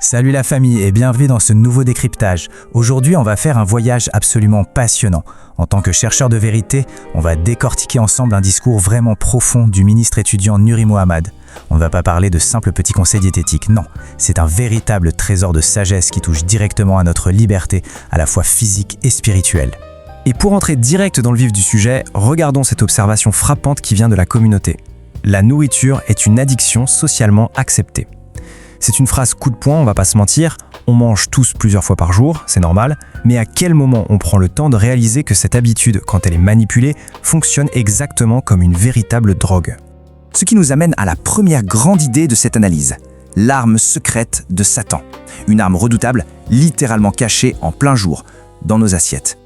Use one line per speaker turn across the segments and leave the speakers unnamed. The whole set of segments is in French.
Salut la famille et bienvenue dans ce nouveau décryptage. Aujourd'hui, on va faire un voyage absolument passionnant. En tant que chercheur de vérité, on va décortiquer ensemble un discours vraiment profond du ministre étudiant Nuri Mohammad. On ne va pas parler de simples petits conseils diététiques, non. C'est un véritable trésor de sagesse qui touche directement à notre liberté, à la fois physique et spirituelle.
Et pour entrer direct dans le vif du sujet, regardons cette observation frappante qui vient de la communauté. La nourriture est une addiction socialement acceptée. C'est une phrase coup de poing, on va pas se mentir, on mange tous plusieurs fois par jour, c'est normal, mais à quel moment on prend le temps de réaliser que cette habitude, quand elle est manipulée, fonctionne exactement comme une véritable drogue?
Ce qui nous amène à la première grande idée de cette analyse, l'arme secrète de Satan. Une arme redoutable, littéralement cachée en plein jour, dans nos assiettes.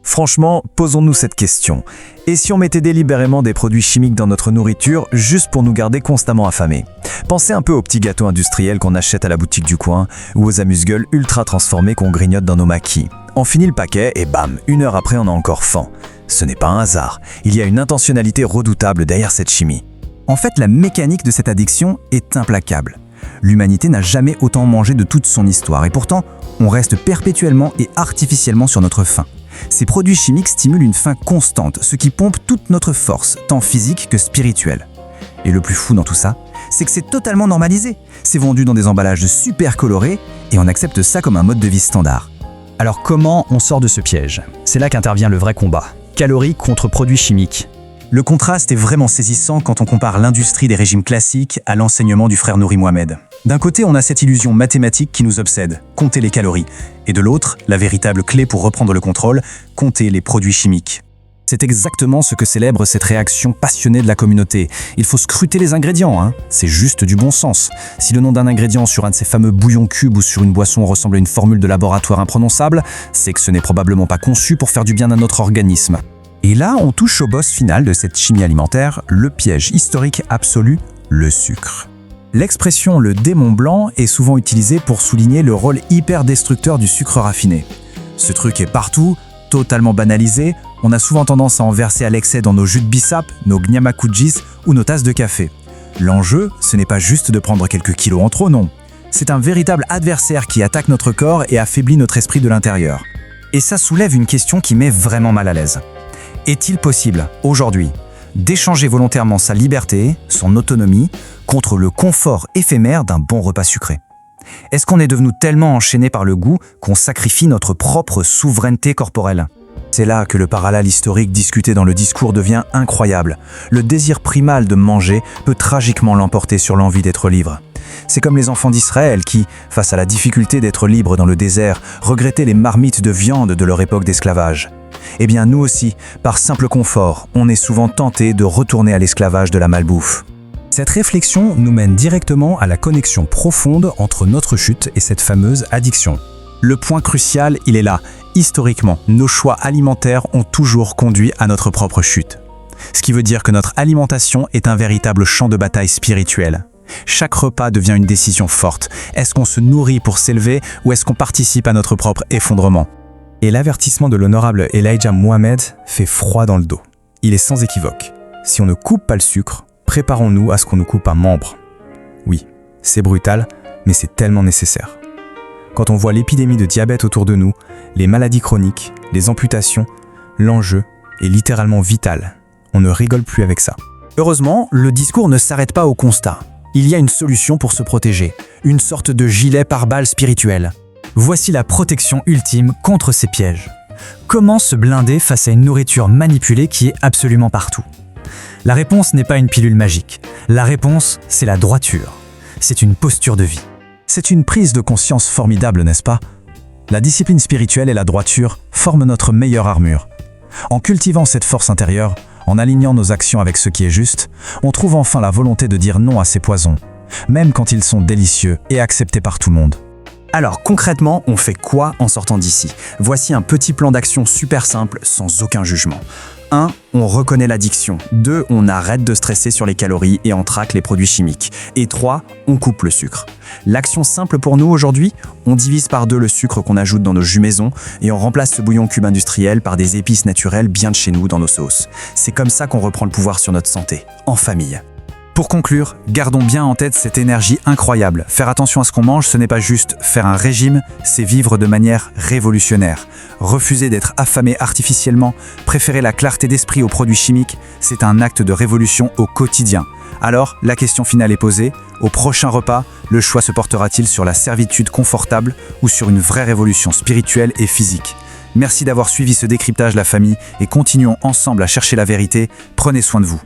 Franchement, posons-nous cette question. Et si on mettait délibérément des produits chimiques dans notre nourriture, juste pour nous garder constamment affamés? Pensez un peu aux petits gâteaux industriels qu'on achète à la boutique du coin, ou aux amuse-gueules ultra transformés qu'on grignote dans nos maquis. On finit le paquet et bam, 1 heure après on a encore faim. Ce n'est pas un hasard, il y a une intentionnalité redoutable derrière cette chimie.
En fait, la mécanique de cette addiction est implacable. L'humanité n'a jamais autant mangé de toute son histoire, et pourtant, on reste perpétuellement et artificiellement sur notre faim. Ces produits chimiques stimulent une faim constante, ce qui pompe toute notre force, tant physique que spirituelle. Et le plus fou dans tout ça, c'est que c'est totalement normalisé. C'est vendu dans des emballages super colorés et on accepte ça comme un mode de vie standard.
Alors comment on sort de ce piège? C'est là qu'intervient le vrai combat. Calories contre produits chimiques.
Le contraste est vraiment saisissant quand on compare l'industrie des régimes classiques à l'enseignement du frère Nuri Mohammad. D'un côté, on a cette illusion mathématique qui nous obsède, compter les calories. Et de l'autre, la véritable clé pour reprendre le contrôle, compter les produits chimiques. C'est exactement ce que célèbre cette réaction passionnée de la communauté. Il faut scruter les ingrédients, c'est juste du bon sens. Si le nom d'un ingrédient sur un de ces fameux bouillons cubes ou sur une boisson ressemble à une formule de laboratoire imprononçable, c'est que ce n'est probablement pas conçu pour faire du bien à notre organisme.
Et là, on touche au boss final de cette chimie alimentaire, le piège historique absolu, le sucre. L'expression « le démon blanc » est souvent utilisée pour souligner le rôle hyper destructeur du sucre raffiné. Ce truc est partout, totalement banalisé, on a souvent tendance à en verser à l'excès dans nos jus de bissap, nos gnyamakujis ou nos tasses de café. L'enjeu, ce n'est pas juste de prendre quelques kilos en trop, non. C'est un véritable adversaire qui attaque notre corps et affaiblit notre esprit de l'intérieur.
Et ça soulève une question qui met vraiment mal à l'aise. Est-il possible, aujourd'hui, d'échanger volontairement sa liberté, son autonomie, contre le confort éphémère d'un bon repas sucré? Est-ce qu'on est devenu tellement enchaîné par le goût qu'on sacrifie notre propre souveraineté corporelle? C'est là que le parallèle historique discuté dans le discours devient incroyable. Le désir primal de manger peut tragiquement l'emporter sur l'envie d'être libre. C'est comme les enfants d'Israël qui, face à la difficulté d'être libres dans le désert, regrettaient les marmites de viande de leur époque d'esclavage. Eh bien nous aussi, par simple confort, on est souvent tenté de retourner à l'esclavage de la malbouffe.
Cette réflexion nous mène directement à la connexion profonde entre notre chute et cette fameuse addiction.
Le point crucial, il est là. Historiquement, nos choix alimentaires ont toujours conduit à notre propre chute. Ce qui veut dire que notre alimentation est un véritable champ de bataille spirituel. Chaque repas devient une décision forte. Est-ce qu'on se nourrit pour s'élever ou est-ce qu'on participe à notre propre effondrement?
Et l'avertissement de l'honorable Elijah Muhammad fait froid dans le dos. Il est sans équivoque. Si on ne coupe pas le sucre, préparons-nous à ce qu'on nous coupe un membre. Oui, c'est brutal, mais c'est tellement nécessaire. Quand on voit l'épidémie de diabète autour de nous, les maladies chroniques, les amputations, l'enjeu est littéralement vital. On ne rigole plus avec ça.
Heureusement, le discours ne s'arrête pas au constat. Il y a une solution pour se protéger, une sorte de gilet pare-balles spirituel.
Voici la protection ultime contre ces pièges. Comment se blinder face à une nourriture manipulée qui est absolument partout? La réponse n'est pas une pilule magique. La réponse, c'est la droiture. C'est une posture de vie.
C'est une prise de conscience formidable, n'est-ce pas? La discipline spirituelle et la droiture forment notre meilleure armure. En cultivant cette force intérieure, en alignant nos actions avec ce qui est juste, on trouve enfin la volonté de dire non à ces poisons, même quand ils sont délicieux et acceptés par tout le monde. Alors concrètement, on fait quoi en sortant d'ici? Voici un petit plan d'action super simple, sans aucun jugement. 1. On reconnaît l'addiction. 2. On arrête de stresser sur les calories et on traque les produits chimiques. Et 3. On coupe le sucre. L'action simple pour nous aujourd'hui, on divise par 2 le sucre qu'on ajoute dans nos jus maison et on remplace ce bouillon cube industriel par des épices naturelles bien de chez nous dans nos sauces. C'est comme ça qu'on reprend le pouvoir sur notre santé, en famille.
Pour conclure, gardons bien en tête cette énergie incroyable. Faire attention à ce qu'on mange, ce n'est pas juste faire un régime, c'est vivre de manière révolutionnaire. Refuser d'être affamé artificiellement, préférer la clarté d'esprit aux produits chimiques, c'est un acte de révolution au quotidien. Alors, la question finale est posée. Au prochain repas, le choix se portera-t-il sur la servitude confortable ou sur une vraie révolution spirituelle et physique ? Merci d'avoir suivi ce décryptage, la famille, et continuons ensemble à chercher la vérité. Prenez soin de vous.